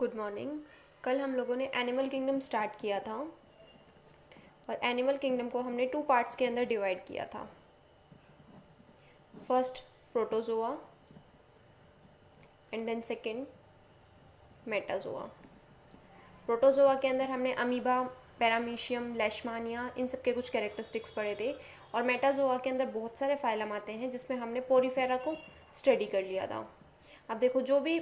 Good morning. कल हम लोगों ने एनिमल किंगडम स्टार्ट किया था और एनिमल किंगडम को हमने 2 पार्ट्स के अंदर डिवाइड किया था। First protozoa and then second metazoa. Protozoa के अंदर हमने अमीबा, पैरामीशियम, लेशमानिया इन सब के कुछ कैरेक्टरिस्टिक्स पढ़े थे और मेटाजोआ के अंदर बहुत सारे फाइलम आते हैं जिसमें हमने पोरीफेरा को स्टडी कर लिया था। अब देखो, जो भी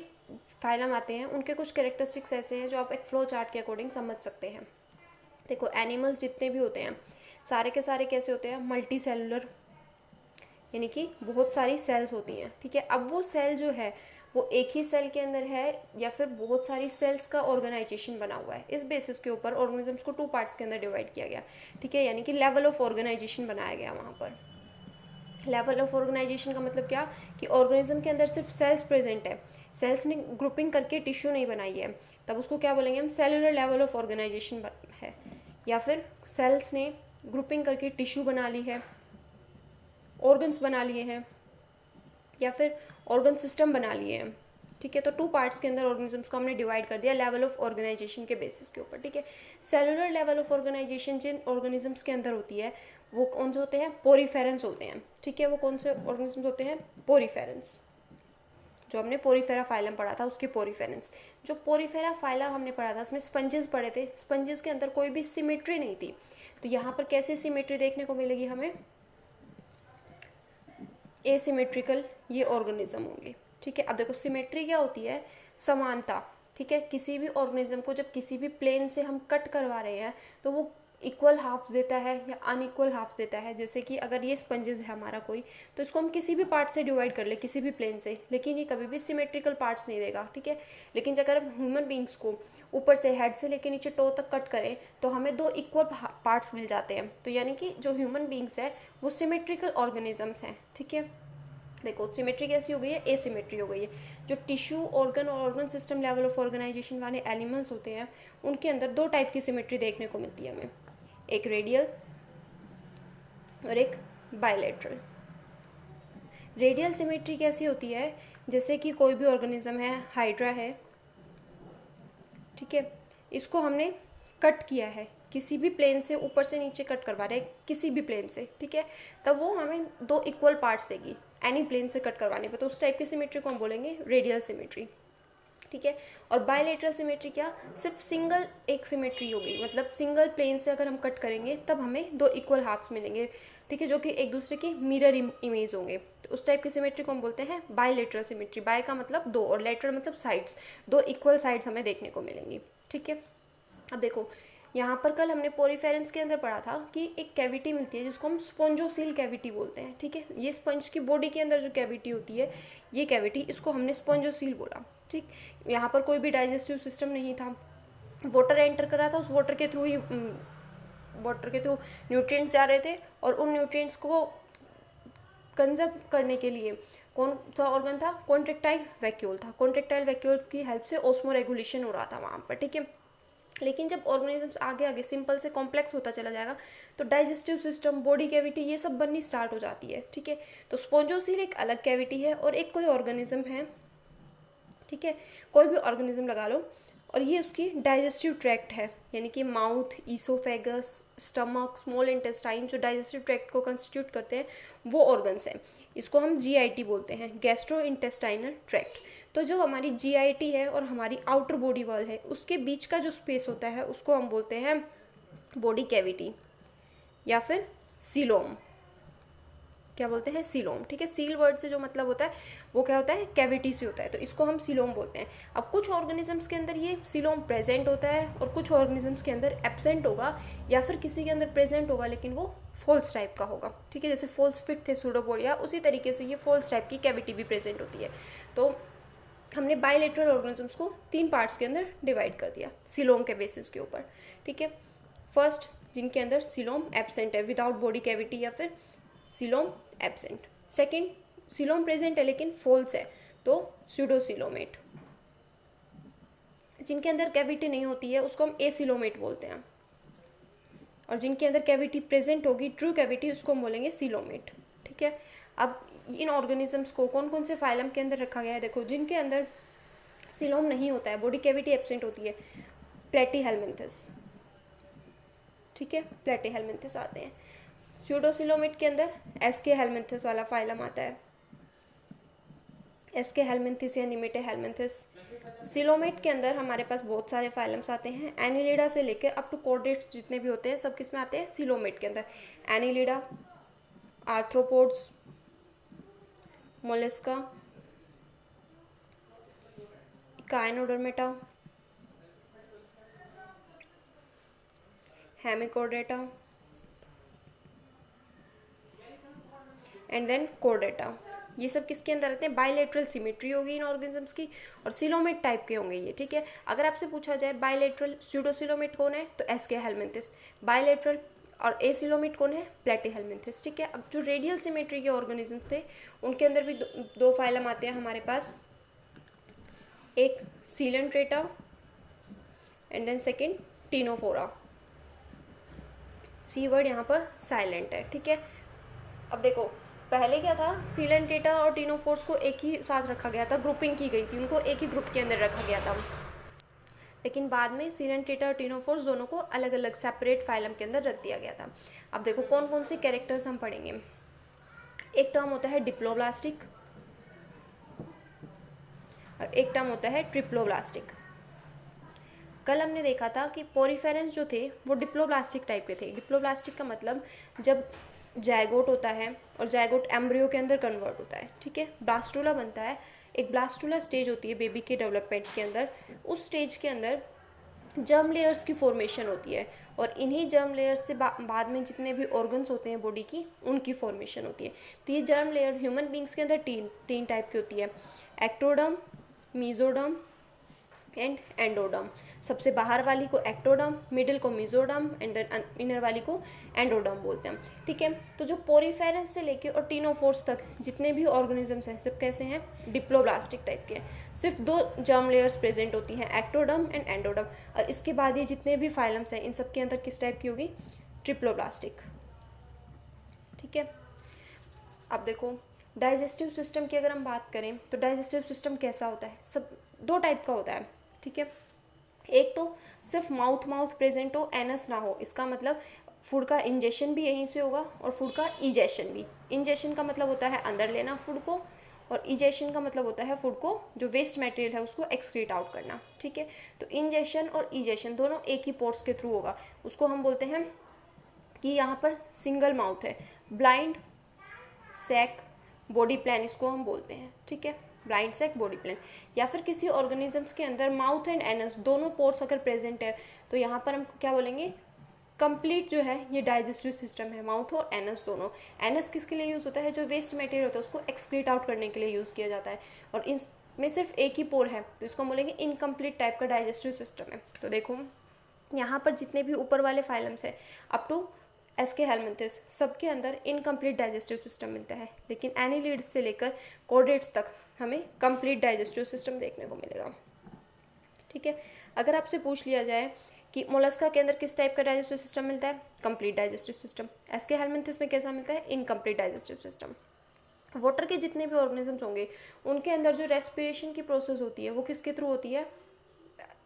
फाइलम आते हैं उनके कुछ कैरेक्टरिस्टिक्स ऐसे हैं जो आप एक फ्लो चार्ट के अकॉर्डिंग समझ सकते हैं। देखो, एनिमल्स जितने भी होते हैं सारे के सारे कैसे होते हैं, मल्टी सेलुलर, यानी कि बहुत सारी सेल्स होती हैं। ठीक है, अब वो सेल जो है वो एक ही सेल के अंदर है या फिर बहुत सारी सेल्स का ऑर्गेनाइजेशन बना हुआ है, इस बेसिस के ऊपर ऑर्गेनिजम्स को 2 पार्ट्स के अंदर डिवाइड किया गया। ठीक है, यानी कि लेवल ऑफ ऑर्गेनाइजेशन बनाया गया वहाँ पर। लेवल ऑफ ऑर्गेनाइजेशन का मतलब क्या कि ऑर्गेनिज्म के अंदर सिर्फ सेल्स प्रेजेंट है, सेल्स ने ग्रुपिंग करके टिश्यू नहीं बनाई है, तब उसको क्या बोलेंगे हम, सेलुलर लेवल ऑफ ऑर्गेनाइजेशन है। या फिर सेल्स ने ग्रुपिंग करके टिश्यू बना ली है, ऑर्गन्स बना लिए हैं, या फिर ऑर्गन सिस्टम बना लिए हैं। ठीक है, तो 2 पार्ट्स के अंदर ऑर्गेनिजम्स को हमने डिवाइड कर दिया लेवल ऑफ ऑर्गेनाइजेशन के बेसिस के ऊपर। ठीक है, सेलुलर लेवल ऑफ ऑर्गेनाइजेशन जिन ऑर्गेनिजम्स के अंदर होती है वो कौन से होते हैं, पोरीफेरेंस होते हैं। ठीक है, वो कौन से ऑर्गेनिजम्स होते हैं, पोरीफेरेंस। जो हमने पोरीफेरा फाइलम पढ़ा था उसके पोरीफेरेंस। जो पोरीफेरा फाइलम हमने पढ़ा था उसमें स्पंजेस पढ़े थे, स्पंजेस के अंदर कोई भी सिमेट्री नहीं थी। तो यहाँ पर कैसे सिमेट्री देखने को मिलेगी हमें, एसिमेट्रिकल ये ऑर्गेनिज्म होंगे। ठीक है, अब देखो सिमेट्री क्या होती है, समानता। ठीक है, किसी भी ऑर्गेनिज्म को जब किसी भी प्लेन से हम कट करवा रहे हैं तो वो इक्वल हाफ्स देता है या अनइक्वल हाफ्स देता है। जैसे कि अगर ये स्पंजेस है हमारा कोई, तो इसको हम किसी भी पार्ट से डिवाइड कर ले, किसी भी प्लेन से, लेकिन ये कभी भी सिमेट्रिकल पार्ट्स नहीं देगा। ठीक है, लेकिन अगर हम ह्यूमन बींग्स को ऊपर से हेड से लेकर नीचे टो तक कट करें तो हमें 2 इक्वल पार्ट्स मिल जाते हैं। तो यानी कि जो ह्यूमन बींग्स है वो सिमेट्रिकल ऑर्गेनिजम्स हैं। ठीक है, देखो सिमेट्री कैसी हो गई है, एसिमेट्री हो गई है। जो टिश्यू, ऑर्गन और organ system level of organisation वाले एनिमल्स होते हैं उनके अंदर 2 टाइप की सिमेट्री देखने को मिलती है हमें, एक रेडियल और एक बायलैटरल। रेडियल सिमेट्री कैसी होती है, जैसे कि कोई भी ऑर्गेनिज्म है, हाइड्रा है, ठीक है, इसको हमने कट किया है किसी भी प्लेन से, ऊपर से नीचे कट करवा रहे हैं किसी भी प्लेन से। ठीक है, तब वो हमें 2 इक्वल पार्ट्स देगी एनी प्लेन से कट करवाने पर, तो उस टाइप की सिमेट्री को हम बोलेंगे रेडियल सिमेट्री। ठीक है, और बायलैटरल सिमेट्री क्या, सिर्फ सिंगल एक सिमेट्री होगी, मतलब सिंगल प्लेन से अगर हम कट करेंगे तब हमें 2 इक्वल हाफ्स मिलेंगे। ठीक है, जो कि एक दूसरे की मिरर इमेज होंगे, तो उस टाइप की सिमेट्री को हम बोलते हैं बायलैटरल सिमेट्री। बाय का मतलब 2 और लेटरल मतलब साइड्स, 2 इक्वल साइड्स हमें देखने को मिलेंगी। ठीक है, अब देखो यहाँ पर कल हमने पोरीफेरेंस के अंदर पढ़ा था कि एक कैविटी मिलती है जिसको हम स्पॉन्जोसील कैविटी बोलते हैं। ठीक है, ये स्पंज की बॉडी के अंदर जो कैविटी होती है ये कैविटी, इसको हमने स्पॉन्जोसील बोला। ठीक, यहाँ पर कोई भी डाइजेस्टिव सिस्टम नहीं था, वाटर एंटर कर रहा था, उस वाटर के थ्रू ही न्यूट्रिएंट्स जा रहे थे और उन न्यूट्रिएंट्स को कंजर्व करने के लिए कौन सा ऑर्गन था, कॉन्ट्रेक्टाइल वैक्यूल था। कॉन्ट्रेक्टाइल वैक्यूल्स की हेल्प से ऑस्मो रेगुलेशन हो रहा था वहाँ पर। ठीक है, लेकिन जब ऑर्गेनिजम्स आगे आगे सिंपल से कॉम्प्लेक्स होता चला जाएगा तो डाइजेस्टिव सिस्टम, बॉडी कैविटी ये सब बननी स्टार्ट हो जाती है। ठीक है, तो स्पॉन्जोसील एक अलग कैविटी है और एक कोई ऑर्गेनिज्म है। ठीक है, कोई भी ऑर्गेनिज्म लगा लो और ये उसकी डाइजेस्टिव ट्रैक्ट है, यानी कि mouth, oesophagus, stomach, small intestine जो डाइजेस्टिव ट्रैक्ट को कंस्टिट्यूट करते हैं वो ऑर्गन्स हैं। इसको हम जीआईटी बोलते हैं, गैस्ट्रो इंटेस्टाइनल ट्रैक्ट। तो जो हमारी जीआईटी है और हमारी आउटर बॉडी वॉल है उसके बीच का जो स्पेस होता है उसको हम बोलते हैं बॉडी कैविटी या फिर सीलोम। क्या बोलते हैं, सीलोम। ठीक है, सील वर्ड से जो मतलब होता है वो क्या होता है, कैविटी से होता है, तो इसको हम सीलोम बोलते हैं। अब कुछ ऑर्गेनिजम्स के अंदर ये सीलोम प्रेजेंट होता है और कुछ ऑर्गेनिजम्स के अंदर एब्सेंट होगा, या फिर किसी के अंदर प्रेजेंट होगा लेकिन वो फॉल्स टाइप का होगा। ठीक है, जैसे फॉल्स फिट थे सूडोपोडिया, उसी तरीके से ये फॉल्स टाइप की कैविटी भी प्रेजेंट होती है। तो हमने बायलैटरल ऑर्गेनिजम्स को 3 पार्ट्स के अंदर डिवाइड कर दिया सीलोम के बेसिस के ऊपर। ठीक है, फर्स्ट जिनके अंदर सीलोम एब्सेंट है विदाउट बॉडी कैविटी या फिर coelom absent. Second, coelom present है लेकिन फॉल्स है तो स्यूडोसीलोमेट। जिनके अंदर कैविटी नहीं होती है उसको हम एसीलोमेट बोलते हैं, और जिनके अंदर कैविटी प्रेजेंट होगी, ट्रू कैविटी, उसको हम बोलेंगे सीलोमेट। ठीक है, अब इन ऑर्गेनिजम्स को कौन कौन से फाइलम के अंदर रखा गया है, देखो जिनके अंदर सिलोम नहीं होता है, बॉडी कैविटी एब्सेंट होती है, प्लेटीहेलमिन्थस, ठीक है, प्लेटीहेलमिन्थस आते हैं। स्यूडोसिलोमेट के अंदर एसके हेलमिन्थस वाला फाइलम आता है, एसके हेलमिन्थस या निमेटेहेलमिन्थस। सिलोमेट के अंदर हमारे पास बहुत सारे फाइलम्स आते हैं, एनिलिडा से लेकर अप टू कॉर्डेट्स जितने भी होते हैं सब किस में आते हैं, सिलोमेट के अंदर। Annelida, arthropods, Mollusca, Echinodermata, Hemichordata and then कोडेटा, ये सब किसके अंदर आते हैं, बायलेटरल सिमेट्री होगी इन ऑर्गेनिजम्स की और सिलोमेट टाइप के होंगे ये, ठीक है। अगर आपसे पूछा जाए बायलेटरल स्यूडोसिलोमेट कौन है, तो एसके हेलमिन्थस। बायलेटरल और एसिलोमेट कौन है, प्लेटीहेलमिन्थस, ठीक है। अब जो रेडियल सिमेट्री के ऑर्गेनिजम्स थे उनके अंदर भी दो फाइलम आते हैं हमारे पास, एक Coelenterata and then second Ctenophora. C word यहाँ पर साइलेंट है, ठीक है। अब देखो पहले क्या था, सीलेंट्रेटा और टीनोफोर्स को एक ही साथ रखा गया था, ग्रुपिंग की गई थी, उनको एक ही ग्रुप के अंदर रखा गया था। लेकिन बाद में सीलेंट्रेटा और टीनोफोर्स दोनों को अलग अलग सेपरेट फाइलम के अंदर रख दिया गया था। अब देखो कौन कौन से कैरेक्टर्स हम पढ़ेंगे। एक टर्म होता है डिप्लोब्लास्टिक और एक टर्म होता है ट्रिप्लोब्लास्टिक। कल हमने देखा था कि पोरीफेरेंस जो थे वो डिप्लोब्लास्टिक टाइप के थे। डिप्लोब्लास्टिक का मतलब जब जायगोट होता है और जायगोट एम्ब्रियो के अंदर कन्वर्ट होता है, ठीक है, ब्लास्टुला बनता है। एक ब्लास्टुला स्टेज होती है बेबी के डेवलपमेंट के अंदर, उस स्टेज के अंदर जर्म लेयर्स की फॉर्मेशन होती है और इन्हीं जर्म लेयर्स से बाद में जितने भी ऑर्गन्स होते हैं बॉडी की उनकी फॉर्मेशन होती है। तो ये जर्म लेयर ह्यूमन बींग्स के अंदर तीन टाइप की होती है, एक्टोडर्म, मीजोडर्म एंड एंडोडर्म। सबसे बाहर वाली को एक्टोडर्म, मिडिल को मीजोडर्म एंड देन इनर वाली को एंडोडर्म बोलते हैं, ठीक है। तो जो पोरीफेरेंस से लेके और टीनोफोर्स तक जितने भी ऑर्गेनिजम्स हैं सब कैसे हैं, डिप्लोब्लास्टिक टाइप के हैं। सिर्फ दो जर्म लेयर्स प्रेजेंट होती हैं, एक्टोडर्म एंड एंडोडर्म, और इसके बाद ये जितने भी फाइलम्स हैं इन सब के अंदर किस टाइप की होगी, ट्रिप्लोब्लास्टिक, ठीक है। अब देखो डाइजेस्टिव सिस्टम की अगर हम बात करें तो डाइजेस्टिव सिस्टम कैसा होता है, सब दो टाइप का होता है, ठीक है। एक तो सिर्फ माउथ प्रेजेंट हो, एनस ना हो, इसका मतलब फूड का इंजेशन भी यहीं से होगा और फूड का इजेशन भी। इंजेशन का मतलब होता है अंदर लेना फूड को, और इजेशन का मतलब होता है फूड को जो वेस्ट मटेरियल है उसको एक्सक्रीट आउट करना, ठीक है। तो इंजेशन और इजेशन दोनों एक ही पोर्ट्स के थ्रू होगा। उसको हम बोलते हैं कि यहाँ पर सिंगल माउथ है, ब्लाइंड सैक बॉडी प्लान इसको हम बोलते हैं, ठीक है, ब्लाइंड सैक बॉडी प्लान। या फिर किसी ऑर्गेनिजम्स के अंदर माउथ एंड एनस दोनों पोर्स अगर प्रेजेंट है तो यहाँ पर हम क्या बोलेंगे, कंप्लीट जो है ये डाइजेस्टिव सिस्टम है, माउथ और एनस दोनों। एनस किसके लिए यूज़ होता है, जो वेस्ट मटेरियल होता है उसको एक्सक्रीट आउट करने के लिए यूज़ किया जाता है, और इनमें सिर्फ एक ही पोर है तो इसको हम बोलेंगे इनकम्प्लीट टाइप का डाइजेस्टिव सिस्टम है। तो देखो यहाँ पर जितने भी ऊपर वाले फाइलम्स है अप टू एसके हेलमिन्थस सबके अंदर इनकम्प्लीट डाइजेस्टिव सिस्टम मिलता है, लेकिन एनिलिड्स से लेकर कॉर्डेट्स तक हमें कंप्लीट डाइजेस्टिव सिस्टम देखने को मिलेगा, ठीक है। अगर आपसे पूछ लिया जाए कि मोलस्का के अंदर किस टाइप का डाइजेस्टिव सिस्टम मिलता है, कंप्लीट डाइजेस्टिव सिस्टम। एसके हेलमिन्थस में कैसा मिलता है, इनकम्प्लीट डाइजेस्टिव सिस्टम। वाटर के जितने भी ऑर्गेनिजम्स होंगे उनके अंदर जो रेस्पिरेशन की प्रोसेस होती है वो किसके थ्रू होती है,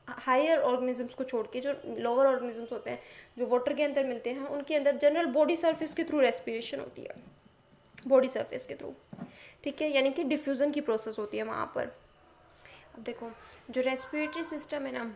हायर ऑर्गेनिजम्स को छोड़ के जो लोअर ऑर्गेनिजम्स होते हैं जो वाटर के अंदर मिलते हैं उनके अंदर जनरल बॉडी सरफेस के थ्रू रेस्पिरेशन होती है, बॉडी सरफेस के थ्रू, ठीक है, यानी कि डिफ्यूज़न की प्रोसेस होती है वहाँ पर। अब देखो जो रेस्पिरेटरी सिस्टम है ना,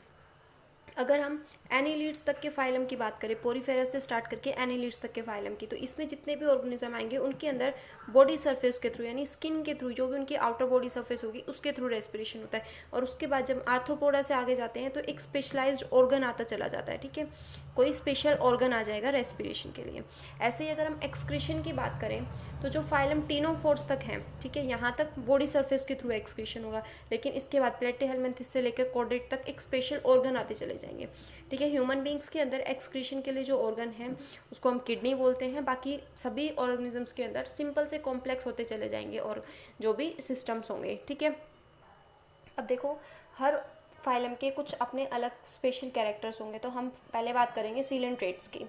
अगर हम एनिलिड्स तक के फाइलम की बात करें, पोरीफेरस से स्टार्ट करके एनिलिड्स तक के फाइलम की, तो इसमें जितने भी ऑर्गेनिज्म आएंगे उनके अंदर बॉडी सरफेस के थ्रू यानी स्किन के थ्रू जो भी उनकी आउटर बॉडी सरफेस होगी उसके थ्रू रेस्पिरेशन होता है। और उसके बाद जब आर्थ्रोपोडा से आगे जाते हैं तो एक स्पेशलाइज्ड ऑर्गन आता चला जाता है, ठीक है, कोई स्पेशल ऑर्गन आ जाएगा रेस्पिरेशन के लिए। ऐसे ही अगर हम एक्सक्रीशन की बात करें तो जो फाइलम टीनोफोर्स तक हैं, ठीक है, यहाँ तक बॉडी सरफेस के थ्रू एक्सक्रीशन होगा, लेकिन इसके बाद प्लेटीहेलमिन्थस से लेकर कॉर्डेट तक एक स्पेशल ऑर्गन आते चले जाएंगे, ठीक है। ह्यूमन बींग्स के अंदर एक्सक्रीशन के लिए जो ऑर्गन है उसको हम किडनी बोलते हैं, बाकी सभी ऑर्गेनिजम्स के अंदर सिंपल से कॉम्प्लेक्स होते चले जाएंगे और जो भी सिस्टम्स होंगे, ठीक है। अब देखो हर फाइलम के कुछ अपने अलग स्पेशल कैरेक्टर्स होंगे, तो हम पहले बात करेंगे सीलेंट्रेट्स की।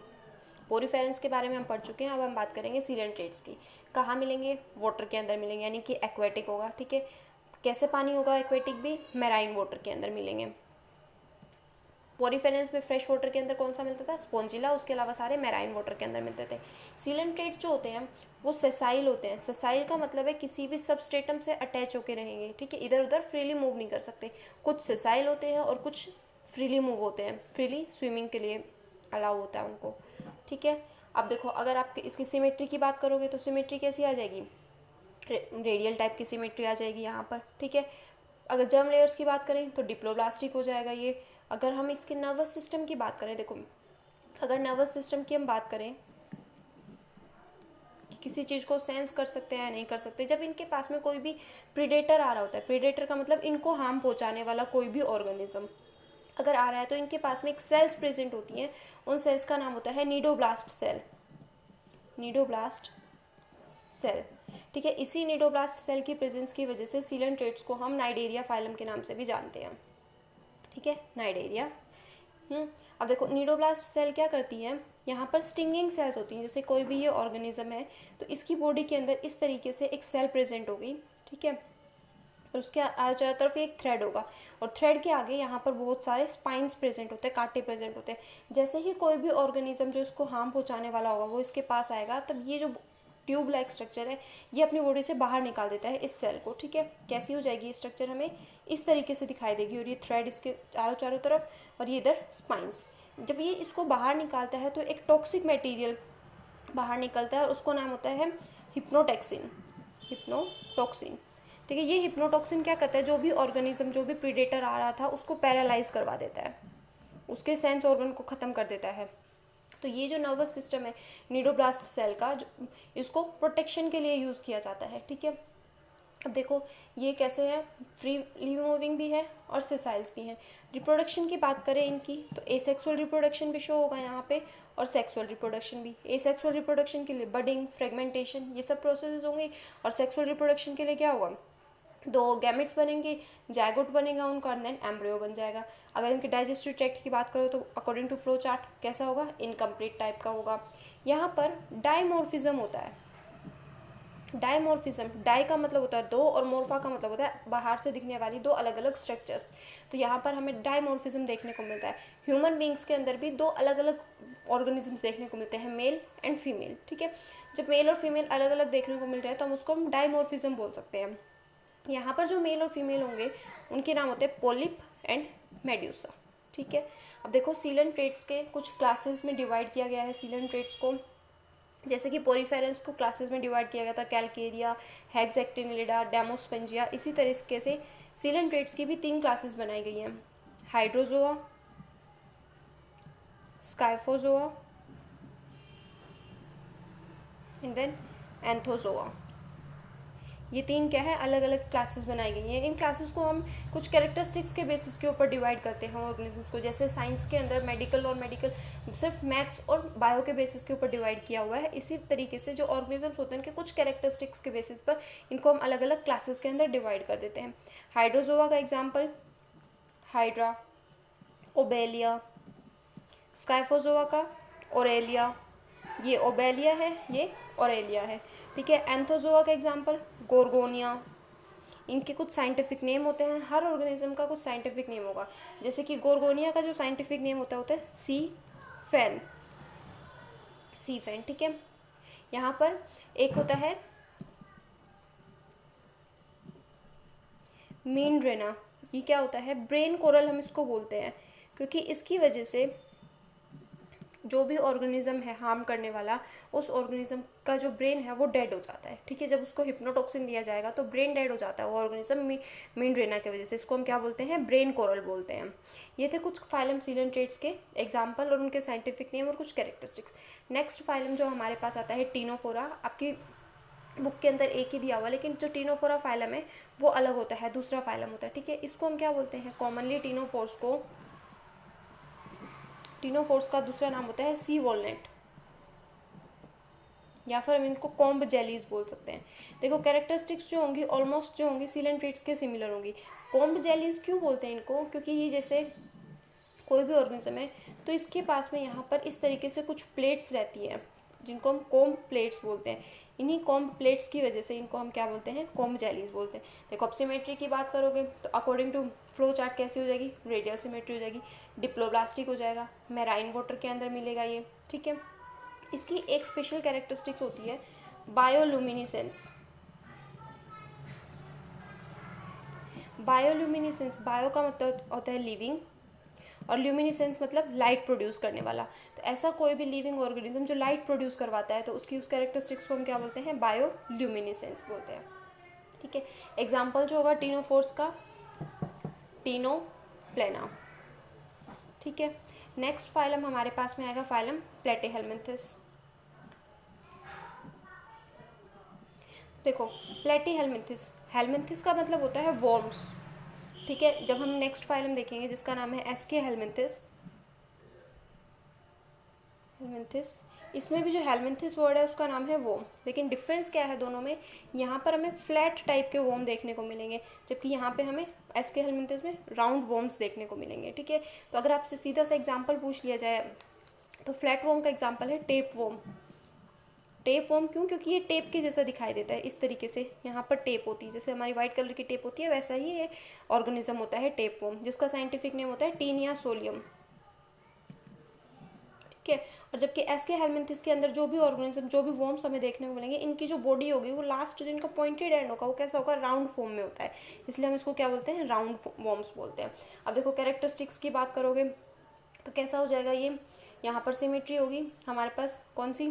पोरीफेरेंस के बारे में हम पढ़ चुके हैं, अब हम बात करेंगे सीलेंट्रेट्स की। कहाँ मिलेंगे, वाटर के अंदर मिलेंगे यानी कि एक्वेटिक होगा, ठीक है। कैसे पानी होगा एक्वेटिक भी, मैराइन वाटर के अंदर मिलेंगे। पोरिफेरेंस में फ्रेश वाटर के अंदर कौन सा मिलता था, स्पॉन्जिला, उसके अलावा सारे मैराइन वाटर के अंदर मिलते थे। सीलेंट्रेट जो होते हैं वो सेसाइल होते हैं। सेसाइल का मतलब है किसी भी सबस्ट्रेटम से अटैच होकर रहेंगे, ठीक है, इधर उधर फ्रीली मूव नहीं कर सकते। कुछ सेसाइल होते हैं और कुछ फ्रीली मूव होते हैं, फ्रीली स्विमिंग के लिए अलाउ होता है उनको, ठीक है। अब देखो अगर आप इसकी सिमेट्री की बात करोगे तो सिमेट्री कैसी आ जाएगी, रेडियल टाइप की सिमेट्री आ जाएगी यहाँ पर, ठीक है। अगर जर्म लेयर्स की बात करें तो डिप्लोब्लास्टिक हो जाएगा ये। अगर हम इसके नर्वस सिस्टम की बात करें, देखो अगर नर्वस सिस्टम की हम बात करें कि किसी चीज़ को सेंस कर सकते हैं या नहीं कर सकते, जब इनके पास में कोई भी प्रीडेटर आ रहा होता है, प्रीडेटर का मतलब इनको हार्म पहुंचाने वाला कोई भी ऑर्गेनिज्म अगर आ रहा है तो इनके पास में एक सेल्स प्रेजेंट होती हैं, उन सेल्स का नाम होता है नीडोब्लास्ट सेल, नीडोब्लास्ट सेल, ठीक है। इसी नीडोब्लास्ट सेल की प्रेजेंस की वजह से सीलेंट्रेट्स को हम नाइडेरिया फाइलम के नाम से भी जानते हैं, ठीक है, नाइडेरिया। अब देखो नीडोब्लास्ट सेल क्या करती है, यहाँ पर स्टिंगिंग सेल्स होती हैं। जैसे कोई भी ये ऑर्गेनिज्म है तो इसकी बॉडी के अंदर इस तरीके से एक सेल प्रेजेंट होगी, ठीक है, और उसके चारों तरफ एक थ्रेड होगा और थ्रेड के आगे यहाँ पर बहुत सारे स्पाइंस प्रेजेंट होते हैं, कांटे प्रेजेंट होते हैं। जैसे ही कोई भी ऑर्गेनिज्म जो इसको हार्म पहुँचाने वाला होगा वो इसके पास आएगा, तब ये जो ट्यूब लाइक स्ट्रक्चर है ये अपनी बॉडी से बाहर निकाल देता है इस सेल को, ठीक है। कैसी हो जाएगी ये स्ट्रक्चर, हमें इस तरीके से दिखाई देगी, और ये थ्रेड इसके चारों तरफ और ये इधर स्पाइंस। जब ये इसको बाहर निकालता है तो एक टॉक्सिक मटेरियल बाहर निकलता है और उसको नाम होता है हिप्नोटॉक्सिन, हिप्नोटॉक्सिन, ठीक है। ये हिप्नोटॉक्सिन क्या करता है, जो भी ऑर्गेनिज्म, जो भी प्रीडेटर आ रहा था उसको पैरालाइज करवा देता है, उसके सेंस ऑर्गन को ख़त्म कर देता है। तो ये जो नर्वस सिस्टम है नीडोब्लास्ट सेल का, जो इसको प्रोटेक्शन के लिए यूज़ किया जाता है, ठीक है। अब देखो ये कैसे है, फ्रीली मूविंग भी है और सेसाइल्स भी हैं। रिप्रोडक्शन की बात करें इनकी तो एसेक्सुअल रिप्रोडक्शन भी शो होगा यहाँ पे और सेक्सुअल रिप्रोडक्शन भी। एसेक्सुअल रिप्रोडक्शन के लिए बडिंग, फ्रेगमेंटेशन, ये सब प्रोसेस होंगे, और सेक्सुअल रिप्रोडक्शन के लिए क्या होगा, दो गैमेट्स बनेंगे, जायगोट बनेगा उनका, देन एम्ब्रियो बन जाएगा। अगर इनके डाइजेस्टिव ट्रैक्ट की बात करो तो अकॉर्डिंग टू फ्लो चार्ट कैसा होगा, इनकम्प्लीट टाइप का होगा। यहाँ पर डाइमॉर्फिज्म होता है। डाइमॉर्फिज्म, डाई का मतलब होता है दो और मोर्फा का मतलब होता है बाहर से दिखने वाली दो अलग अलग स्ट्रक्चर्स। तो यहाँ पर हमें डाइमॉर्फिज्म देखने को मिलता है। ह्यूमन बींग्स के अंदर भी दो अलग अलग ऑर्गेनिजम्स देखने को मिलते हैं, मेल एंड फीमेल, ठीक है। जब मेल और फीमेल अलग अलग देखने को मिल रहे हैं तो हम उसको हम डाइमॉर्फिज्म बोल सकते हैं। यहाँ पर जो मेल और फीमेल होंगे उनके नाम होते हैं पोलिप एंड मेड्यूसा, ठीक है। अब देखो सीलेंट्रेट्स के कुछ क्लासेस में डिवाइड किया गया है सीलेंट्रेट्स को। जैसे कि पोरिफेरेंस को क्लासेस में डिवाइड किया गया था, कैलकेरिया, हेक्सैक्टिनिलिडा, डेमोस्पेंजिया। इसी तरीके से सीलेंट्रेट्स की भी 3 क्लासेस बनाई गई हैं, Hydrozoa, Scyphozoa and then Anthozoa. ये 3 क्या है, अलग अलग क्लासेस बनाई गई हैं। इन क्लासेस को हम कुछ कैरेक्टरिस्टिक्स के बेसिस के ऊपर डिवाइड करते हैं ऑर्गेनिजम्स को। जैसे साइंस के अंदर मेडिकल सिर्फ मैथ्स और बायो के बेसिस के ऊपर डिवाइड किया हुआ है, इसी तरीके से जो ऑर्गेनिजम्स होते हैं उनके कुछ कैरेक्टरिस्टिक्स के बेसिस पर इनको हम अलग अलग क्लासेस के अंदर डिवाइड कर देते हैं। हाइड्रोजोआ का एग्जाम्पल हाइड्रा, ओबेलिया, स्काइफोजोआ का ओरेलिया, ये ओबेलिया है, ये ओरेलिया है, ठीक है। एंथोजोआ का एग्जाम्पल गोर्गोनिया। इनके कुछ साइंटिफिक नेम होते हैं, हर ऑर्गेनिज्म का कुछ साइंटिफिक नेम होगा। जैसे कि गोर्गोनिया का जो साइंटिफिक नेम होता है सी फैन, ठीक है। यहाँ पर एक होता है मीनरेना, ये क्या होता है, ब्रेन कोरल हम इसको बोलते हैं, क्योंकि इसकी वजह से जो भी ऑर्गेनिज्म है हार्म करने वाला, उस ऑर्गेनिज्म का जो ब्रेन है वो डेड हो जाता है, ठीक है। जब उसको हिप्नोटॉक्सिन दिया जाएगा तो ब्रेन डेड हो जाता है वो ऑर्गेनिज्म मीनरेना की वजह से। इसको हम क्या बोलते हैं, ब्रेन कोरल बोलते हैं। ये थे कुछ फाइलम सीलेंट्रेट्स के एग्जाम्पल और उनके साइंटिफिक नेम और कुछ कैरेक्टरिस्टिक्स। नेक्स्ट फाइलम जो हमारे पास आता है टीनोफोरा। आपकी बुक के अंदर एक ही दिया हुआ, लेकिन जो टीनोफोरा फाइलम है वो अलग होता है, दूसरा फाइलम होता है, ठीक है। इसको हम क्या बोलते हैं, कॉमनली टीनोफोर्स का दूसरा नाम होता है सी वॉलनट, या फिर हम इनको कॉम्ब जेलीज बोल सकते हैं। देखो कैरेक्टरिस्टिक्स जो होंगी ऑलमोस्ट जो होंगी सीलेंट्रेट्स के सिमिलर होंगी। कॉम्ब जेलीज क्यों बोलते हैं इनको, क्योंकि ये जैसे कोई भी ऑर्गेनिज्म है तो इसके पास में यहाँ पर इस तरीके से कुछ प्लेट्स रहती हैं जिनको हम कॉम्ब प्लेट्स बोलते हैं। इन्हीं कॉम्ब प्लेट्स की वजह से इनको हम क्या बोलते हैं, कॉम्ब जेलीज बोलते हैं। देखो अब सिमेट्री की बात करोगे तो अकॉर्डिंग टू फ्लो चार्ट कैसी हो जाएगी, रेडियल सिमेट्री हो जाएगी, डिप्लोब्लास्टिक हो जाएगा, मैराइन वाटर के अंदर मिलेगा ये, ठीक है। इसकी एक स्पेशल कैरेक्टरिस्टिक्स होती है बायोल्यूमिनेसेंस। बायोल्यूमिनेसेंस, बायो का मतलब होता है लिविंग और ल्यूमिनेसेंस मतलब लाइट प्रोड्यूस करने वाला। तो ऐसा कोई भी लिविंग ऑर्गेनिज्म जो लाइट प्रोड्यूस करवाता है तो उसकी उस कैरेक्टरिस्टिक्स को हम क्या बोलते हैं, बायोल्यूमिनेसेंस बोलते हैं, ठीक है। एग्जाम्पल जो होगा टीनोफोर्स का, टीनोप्लेना, ठीक है। नेक्स्ट फाइलम हमारे पास में आएगा फाइलम प्लेटीहेल्मिन्थस। देखो प्लेटीहेल्मिन्थस, हेल्मिन्थस का मतलब होता है वॉर्म्स, ठीक है। जब हम नेक्स्ट फाइलम देखेंगे जिसका नाम है एस्के हेल्मिन्थस, इसमें भी जो हेल्मिन्थस वर्ड है उसका नाम है वोम, लेकिन डिफरेंस क्या है दोनों में, यहाँ पर हमें फ्लैट टाइप के वोम देखने को मिलेंगे, जबकि यहाँ पे हमें एस्के हेल्मिन्थस में राउंड वोम्स देखने को मिलेंगे, ठीक है। तो अगर आपसे सीधा सा एग्जाम्पल पूछ लिया जाए तो फ्लैट वोम का एग्जाम्पल है टेप वोम। टेप वोम क्यों, क्योंकि ये टेप के जैसा दिखाई देता है, इस तरीके से यहाँ पर टेप होती है, जैसे हमारी व्हाइट कलर की टेप होती है वैसा ही ये ऑर्गेनिज्म होता है टेप वोम, जिसका साइंटिफिक नेम होता है टीनिया सोलियम, ठीक है। और जबकि एस्के हेल्मिन्थस के अंदर जो भी ऑर्गेनिज्म, जो भी वॉर्म्स हमें देखने को मिलेंगे, इनकी जो बॉडी होगी वो लास्ट जो इनका पॉइंटेड एंड होगा वो कैसा होगा, राउंड फॉर्म में होता है, इसलिए हम इसको क्या बोलते हैं, राउंड वॉर्म्स बोलते हैं। अब देखो कैरेक्टरिस्टिक्स की बात करोगे तो कैसा हो जाएगा ये, यहाँ पर सिमेट्री होगी हमारे पास कौन सी,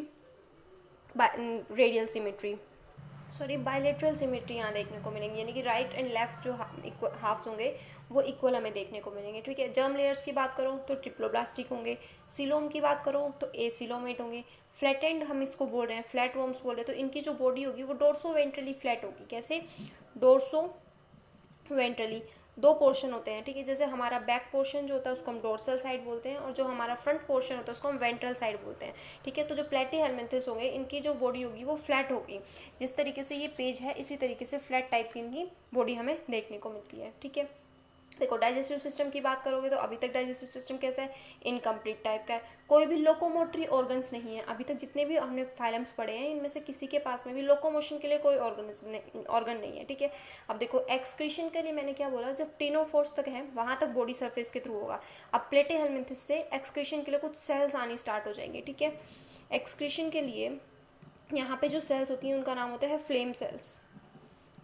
radial symmetry, sorry bilateral symmetry यहाँ देखने को मिलेंगी, यानी कि राइट एंड लेफ्ट जो हाफ्स होंगे वो इक्वल हमें देखने को मिलेंगे, ठीक है। जर्म लेयर्स की बात करो तो ट्रिप्लोब्लास्टिक होंगे, सीलोम की बात करो तो एसिलोमेट होंगे, फ्लैट एंड हम इसको बोल रहे हैं, फ्लैट वॉर्म्स बोल रहे हैं, तो इनकी जो बॉडी होगी वो डोर्सो वेंट्रली फ्लैट होगी। कैसे, डोर्सो वेंट्रली, दो पोर्शन होते हैं, ठीक है। जैसे हमारा बैक पोर्शन जो होता है उसको हम डोर्सल साइड बोलते हैं और जो हमारा फ्रंट पोर्शन होता है उसको हम वेंट्रल साइड बोलते हैं, ठीक है। तो जो प्लेटीहेल्मिन्थस होंगे इनकी जो बॉडी होगी वो फ्लैट होगी, जिस तरीके से ये पेज है इसी तरीके से फ्लैट टाइप की इनकी बॉडी हमें देखने को मिलती है, ठीक है। देखो डाइजेस्टिव सिस्टम की बात करोगे तो अभी तक डाइजेस्टिव सिस्टम कैसा है, इनकम्प्लीट टाइप का है, कोई भी लोकोमोटरी ऑर्गन्स नहीं है। अभी तक जितने भी हमने फाइलम्स पढ़े हैं इनमें से किसी के पास में भी लोकोमोशन के लिए कोई ऑर्गन नहीं है, ठीक है। अब देखो एक्सक्रीशन के लिए मैंने क्या बोला, जब टीनोफोर्स तक है वहाँ तक बॉडी सरफेस के थ्रू होगा। अब प्लेटीहेल्मिन्थस से एक्सक्रीशन के लिए कुछ सेल्स आनी स्टार्ट हो जाएंगे, ठीक है। एक्सक्रीशन के लिए यहाँ पे जो सेल्स होती हैं उनका नाम होता है फ्लेम सेल्स,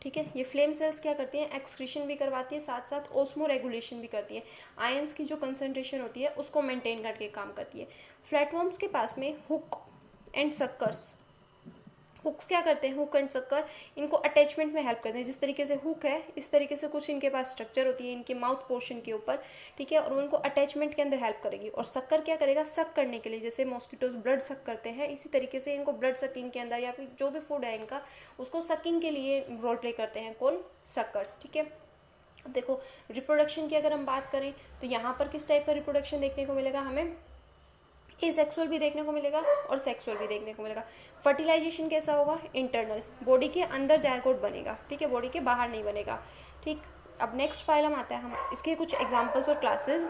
ठीक है। ये फ्लेम सेल्स क्या करती हैं, एक्सक्रीशन भी करवाती है, साथ साथ ओस्मो रेगुलेशन भी करती है, आयंस की जो कंसंट्रेशन होती है उसको मेंटेन करके काम करती है। फ्लैटवर्म्स के पास में हुक एंड सक्कर्स, हुक्स क्या करते हैं, हुक एंड सक्कर इनको अटैचमेंट में हेल्प करते हैं। जिस तरीके से हुक है इस तरीके से कुछ इनके पास स्ट्रक्चर होती है इनके माउथ पोर्शन के ऊपर, ठीक है, और उनको अटैचमेंट के अंदर हेल्प करेगी। और सक्कर क्या करेगा, सक करने के लिए, जैसे मॉस्किटोज ब्लड सक करते हैं इसी तरीके से इनको ब्लड सकिंग के अंदर या फिर जो भी फूड है इनका उसको सकिंग के लिए रोल प्ले करते हैं कौन, सक्कर्स, ठीक है। देखो रिप्रोडक्शन की अगर हम बात करें तो यहाँ पर किस टाइप का रिप्रोडक्शन देखने को मिलेगा हमें, एसेक्सुअल भी देखने को मिलेगा और सेक्सुअल भी देखने को मिलेगा। फर्टिलाइजेशन कैसा होगा, इंटरनल, बॉडी के अंदर जायगोट बनेगा, ठीक है, बॉडी के बाहर नहीं बनेगा, ठीक। अब नेक्स्ट फाइलम आता है, हम इसके कुछ एग्जांपल्स और क्लासेस